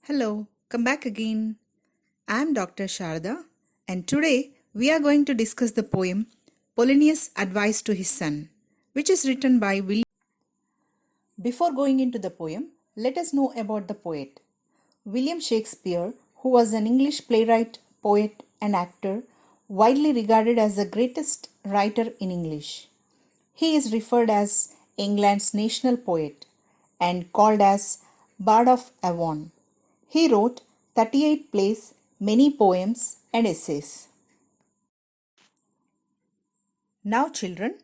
Hello, come back again. I am Dr. Sharada, and today we are going to discuss the poem Polonius' Advice to His Son, which is written by William. Before going into the poem, let us know about the poet. William Shakespeare, who was an English playwright, poet, and actor, widely regarded as the greatest writer in English. He is referred as England's national poet and called as Bard of Avon. He wrote 38 plays, many poems, and essays. Now, children,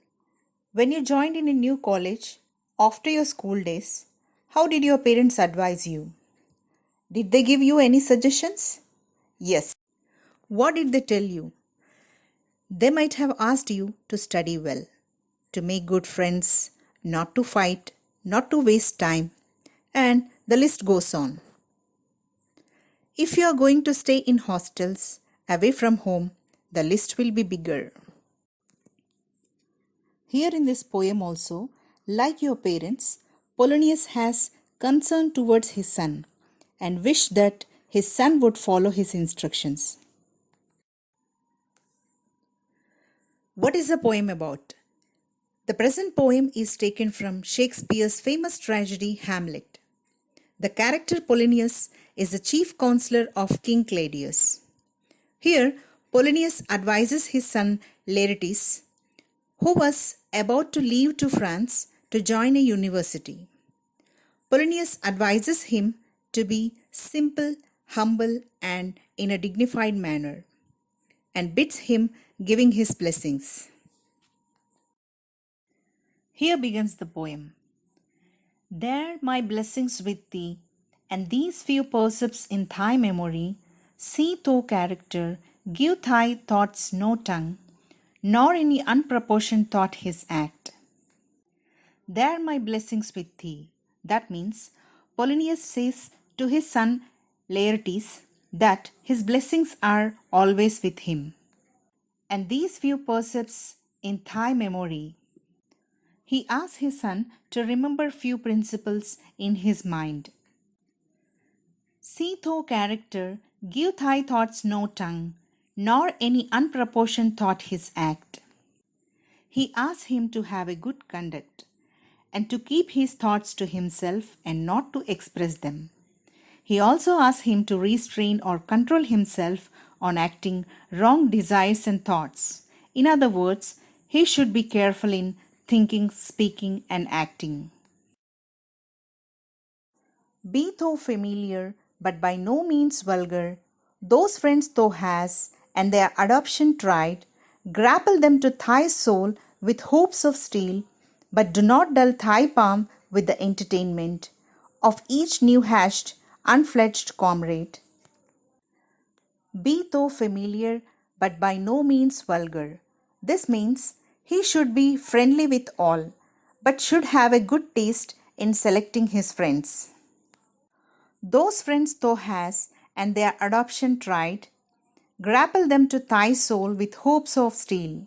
when you joined in a new college after your school days, how did your parents advise you? Did they give you any suggestions? Yes. What did they tell you? They might have asked you to study well, to make good friends, not to fight, not to waste time, and the list goes on. If you are going to stay in hostels, away from home, the list will be bigger. Here in this poem also, like your parents, Polonius has concern towards his son and wished that his son would follow his instructions. What is the poem about? The present poem is taken from Shakespeare's famous tragedy Hamlet. The character Polonius is the chief counselor of King Claudius. Here, Polonius advises his son Laertes, who was about to leave to France to join a university. Polonius advises him to be simple, humble, and in a dignified manner, and bids him giving his blessings. Here begins the poem. There my blessings with thee, and these few percepts in thy memory, see thou character, give thy thoughts no tongue, nor any unproportioned thought his act. There my blessings with thee. That means Polonius says to his son Laertes that his blessings are always with him. And these few percepts in thy memory. He asks his son to remember few principles in his mind. See thou character, give thy thoughts no tongue, nor any unproportioned thought his act. He asks him to have a good conduct, and to keep his thoughts to himself and not to express them. He also asks him to restrain or control himself on acting wrong desires and thoughts. In other words, he should be careful in thinking, speaking, and acting. Be thou familiar, but by no means vulgar. Those friends thou hast, and their adoption tried, grapple them to thy soul with hopes of steel, but do not dull thy palm with the entertainment of each new hatched, unfledged comrade. Be thou familiar, but by no means vulgar. This means he should be friendly with all, but should have a good taste in selecting his friends. Those friends thou hast, and their adoption tried, grapple them to thy soul with hopes of steel.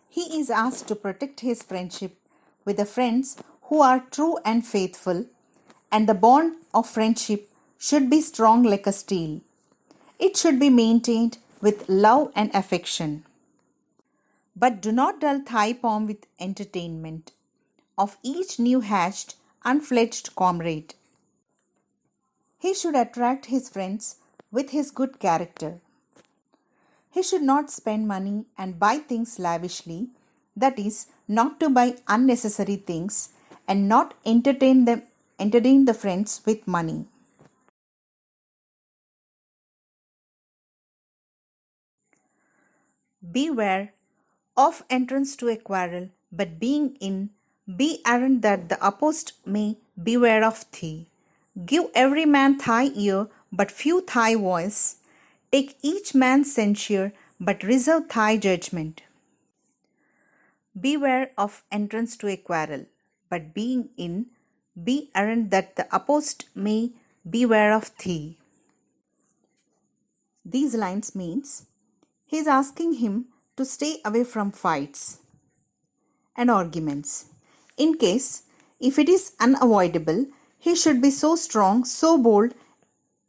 He is asked to protect his friendship with the friends who are true and faithful, and the bond of friendship should be strong like a steel. It should be maintained with love and affection. But do not dull thy palm with entertainment of each new hatched, unfledged comrade. He should attract his friends with his good character. He should not spend money and buy things lavishly, that is, not to buy unnecessary things, and not entertain the friends with money. Beware of entrance to a quarrel, but being in, be errant that the opposed may beware of thee. Give every man thy ear, but few thy voice. Take each man's censure, but reserve thy judgment. Beware of entrance to a quarrel, but being in, be errant that the opposed may beware of thee. These lines means he is asking him to stay away from fights and arguments. In case, if it is unavoidable, he should be so strong, so bold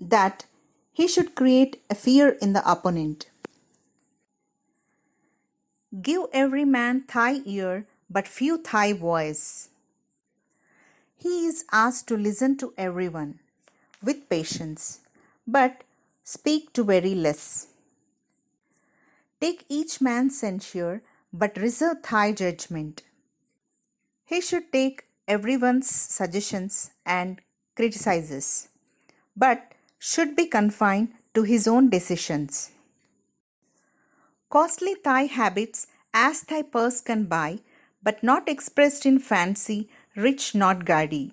that he should create a fear in the opponent. Give every man thy ear, but few thy voice. He is asked to listen to everyone with patience, but speak to very less. Take each man's censure, but reserve thy judgment. He should take everyone's suggestions and criticizes, but should be confined to his own decisions. Costly thy habits as thy purse can buy, but not expressed in fancy, rich not gaudy.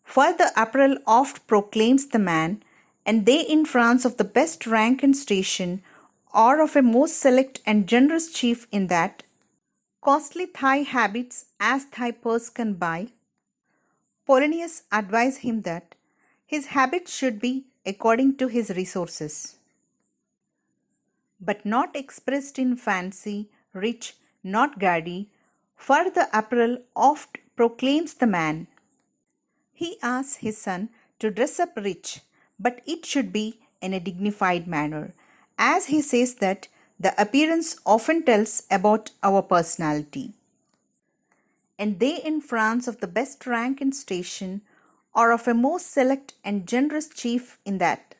For the apparel oft proclaims the man, and they in France of the best rank and station, or of a most select and generous chief in that. Costly thy habits as thy purse can buy. Polonius advised him that his habits should be according to his resources, but not expressed in fancy, rich, not gaudy, for the apparel oft proclaims the man. He asks his son to dress up rich, but it should be in a dignified manner, as he says that the appearance often tells about our personality. And they in France of the best rank and station, or of a most select and generous chief in that.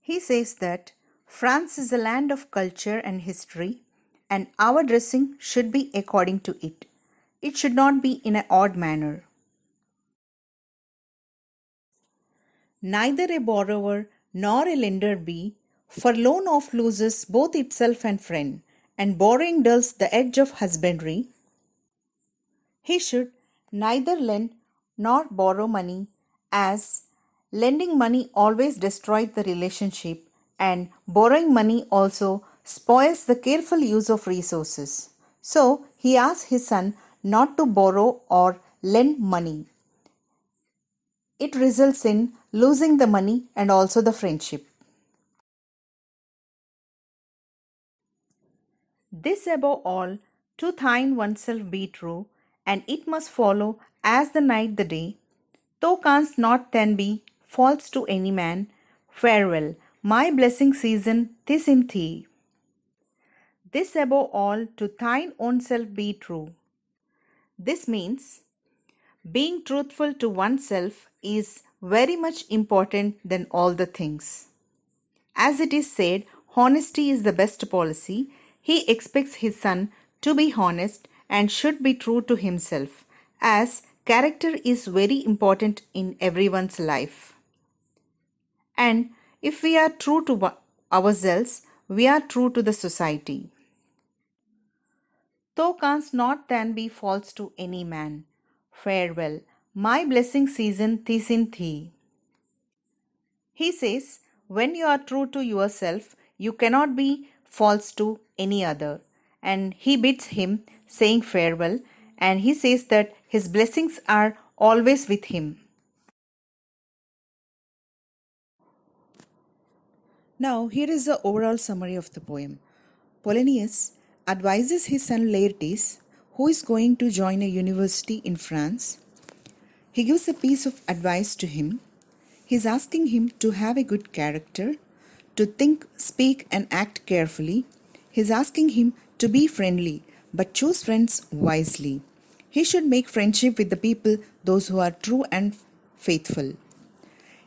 He says that France is a land of culture and history, and our dressing should be according to it. It should not be in an odd manner. Neither a borrower nor a lender be, for loan oft loses both itself and friend, and borrowing dulls the edge of husbandry. He should neither lend nor borrow money, as lending money always destroys the relationship, and borrowing money also spoils the careful use of resources. So he asks his son not to borrow or lend money. It results in losing the money and also the friendship. This above all, to thine oneself be true, and it must follow as the night the day. Thou canst not then be false to any man. Farewell, my blessing season, tis in thee. This above all, to thine own self be true. This means being truthful to oneself is very much important than all the things. As it is said, honesty is the best policy. He expects his son to be honest and should be true to himself, as character is very important in everyone's life. And if we are true to ourselves, we are true to the society. Thou canst not then be false to any man. Farewell, my blessing season tis in thee. He says, when you are true to yourself, you cannot be false to any other. And he bids him, saying farewell, and he says that his blessings are always with him. Now, here is the overall summary of the poem. Polonius advises his son Laertes, who is going to join a university in France. He gives a piece of advice to him. He is asking him to have a good character, to think, speak, and act carefully. He is asking him to be friendly, but choose friends wisely. He should make friendship with the people, those who are true and faithful.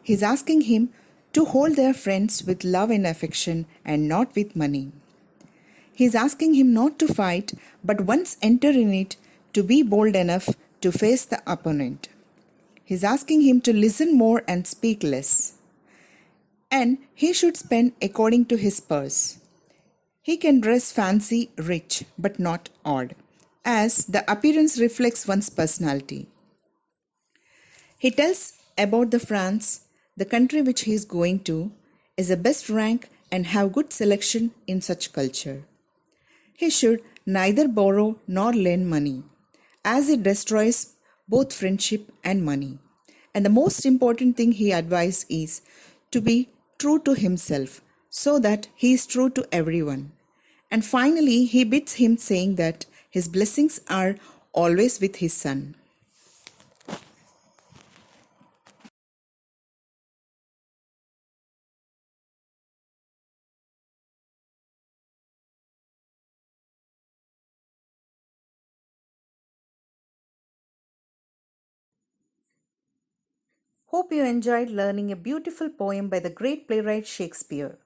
He is asking him to hold their friends with love and affection and not with money. He is asking him not to fight, but once enter in it, to be bold enough to face the opponent. He is asking him to listen more and speak less. And he should spend according to his purse. He can dress fancy, rich, but not odd, as the appearance reflects one's personality. He tells about the France, the country which he is going to, is the best rank and have good selection in such culture. He should neither borrow nor lend money, as it destroys both friendship and money. And the most important thing he advised is to be true to himself, so that he is true to everyone. And finally, he bids him, saying that his blessings are always with his son. Hope you enjoyed learning a beautiful poem by the great playwright Shakespeare.